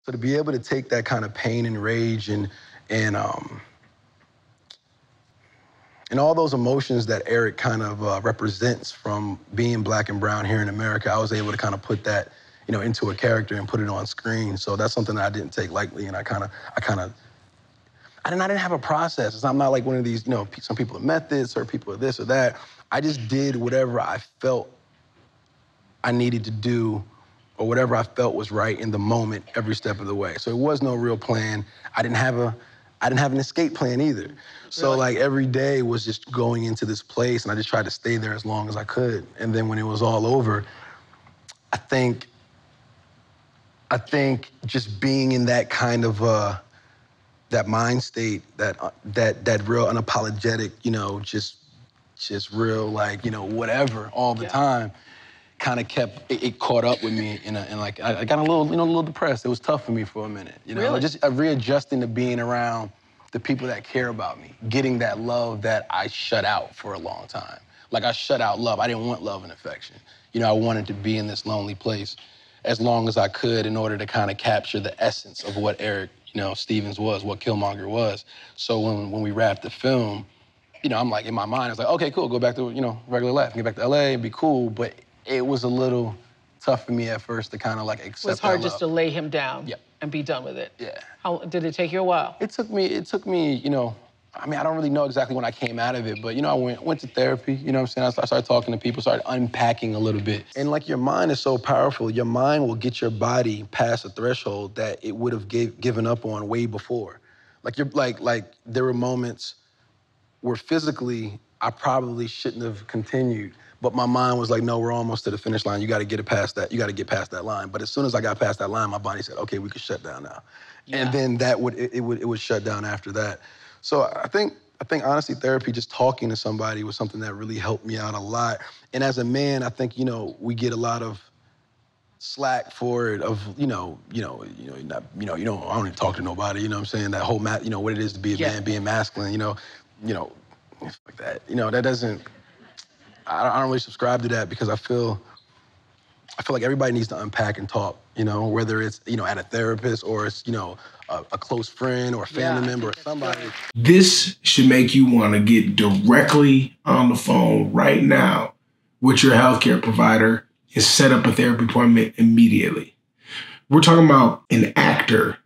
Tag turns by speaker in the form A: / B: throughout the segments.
A: So to be able to take that kind of pain and rage and all those emotions that Eric kind of represents from being Black and brown here in America, I was able to kind of put that, into a character and put it on screen. So that's something that I didn't take lightly, and I didn't have a process. I'm not like one of these, some people are methods or people are this or that. I just did whatever I felt I needed to do or whatever I felt was right in the moment every step of the way. So it was no real plan. I didn't have an escape plan either. So really? Like every day was just going into this place, and I just tried to stay there as long as I could. And then when it was all over, I think just being in that kind of that mind state, that real unapologetic, just real like whatever all the time, kind of kept it caught up with me, and like I got a little depressed. It was tough for me for a minute,
B: Really?
A: Just readjusting to being around the people that care about me, getting that love that I shut out for a long time. Like I shut out love. I didn't want love and affection. I wanted to be in this lonely place as long as I could in order to kind of capture the essence of what Eric, Stevens was, what Killmonger was. So when we wrapped the film, I'm like, in my mind, I was like, okay, cool, go back to, regular life, get back to LA and be cool. But it was a little tough for me at first to kind of like accept that.
B: It was hard
A: love.
B: just to lay him down and be done with it.
A: Yeah.
B: How did it take you a while?
A: It took me, I don't really know exactly when I came out of it, but, I went to therapy, I started talking to people, started unpacking a little bit. And like your mind is so powerful, your mind will get your body past a threshold that it would have given up on way before. Like there were moments where physically I probably shouldn't have continued, but my mind was like, no, we're almost to the finish line. You got to get past that. You got to get past that line. But as soon as I got past that line, my body said, okay, we can shut down now. Yeah. And then it would shut down after that. So I think honestly, therapy, just talking to somebody was something that really helped me out a lot. And as a man, I think, we get a lot of slack for it of, I don't even talk to nobody, you know what I'm saying? That whole, what it is to be a man, being masculine, like that. That doesn't, I don't really subscribe to that because I feel like everybody needs to unpack and talk, whether it's, at a therapist or it's, a close friend or a family member or somebody.
C: This should make you want to get directly on the phone right now with your healthcare provider and set up a therapy appointment immediately. We're talking about an actor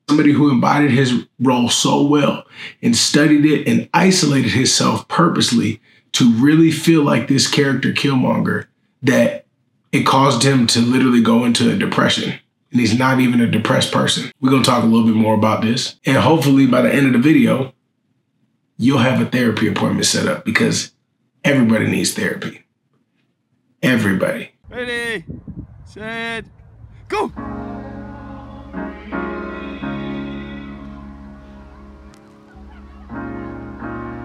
C: somebody who embodied his role so well and studied it and isolated himself purposely to really feel like this character Killmonger, that it caused him to literally go into a depression. And he's not even a depressed person. We're going to talk a little bit more about this. And hopefully by the end of the video, you'll have a therapy appointment set up because everybody needs therapy. Everybody.
D: Ready, set, go!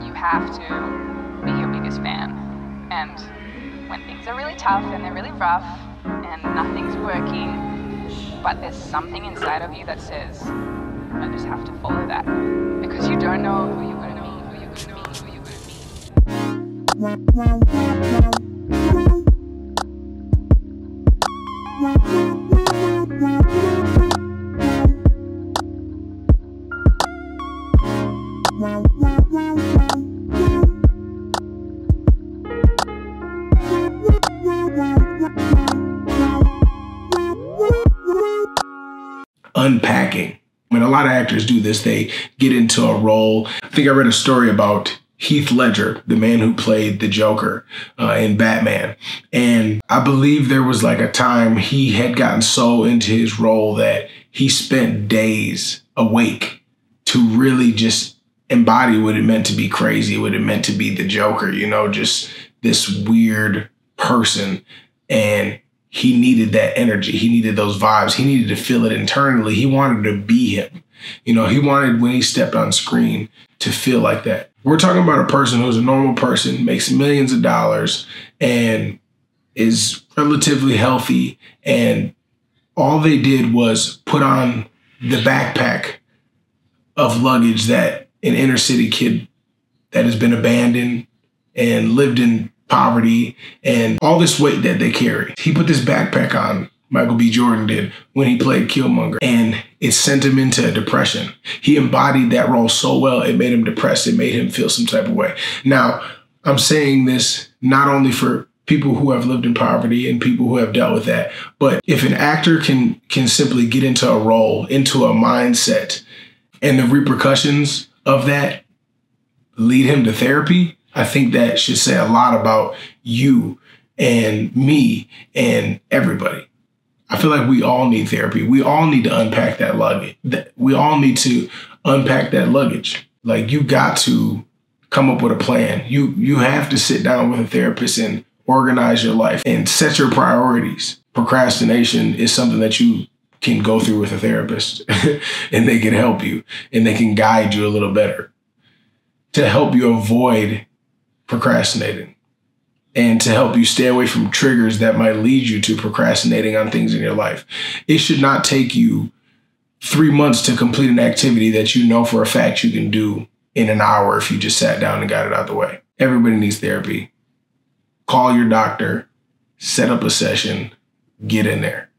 E: You have to be your biggest fan. And when things are really tough and they're really rough and nothing's working, but there's something inside of you that says, I just have to follow that. Because you don't know who you're gonna meet, who you're gonna meet, who you're
C: Unpacking. I mean, a lot of actors do this. They get into a role. I think I read a story about Heath Ledger, the man who played the Joker in Batman. And I believe there was like a time he had gotten so into his role that he spent days awake to really just embody what it meant to be crazy, what it meant to be the Joker, just this weird person. And he needed that energy. He needed those vibes. He needed to feel it internally. He wanted to be him. He wanted, when he stepped on screen, to feel like that. We're talking about a person who's a normal person, makes millions of dollars, and is relatively healthy. And all they did was put on the backpack of luggage that an inner city kid that has been abandoned and lived in poverty and all this weight that they carry. He put this backpack on Michael B. Jordan did when he played Killmonger. And it sent him into depression. He embodied that role so well, it made him depressed. It made him feel some type of way. Now, I'm saying this not only for people who have lived in poverty and people who have dealt with that, but if an actor can simply get into a role, into a mindset, and the repercussions of that lead him to therapy, I think that should say a lot about you and me and everybody. I feel like we all need therapy. We all need to unpack that luggage. We all need to unpack that luggage. Like, you got to come up with a plan. You have to sit down with a therapist and organize your life and set your priorities. Procrastination is something that you can go through with a therapist and they can help you and they can guide you a little better to help you avoid procrastinating and to help you stay away from triggers that might lead you to procrastinating on things in your life. It should not take you 3 months to complete an activity that you know for a fact you can do in an hour if you just sat down and got it out of the way. Everybody needs therapy. Call your doctor, set up a session, get in there.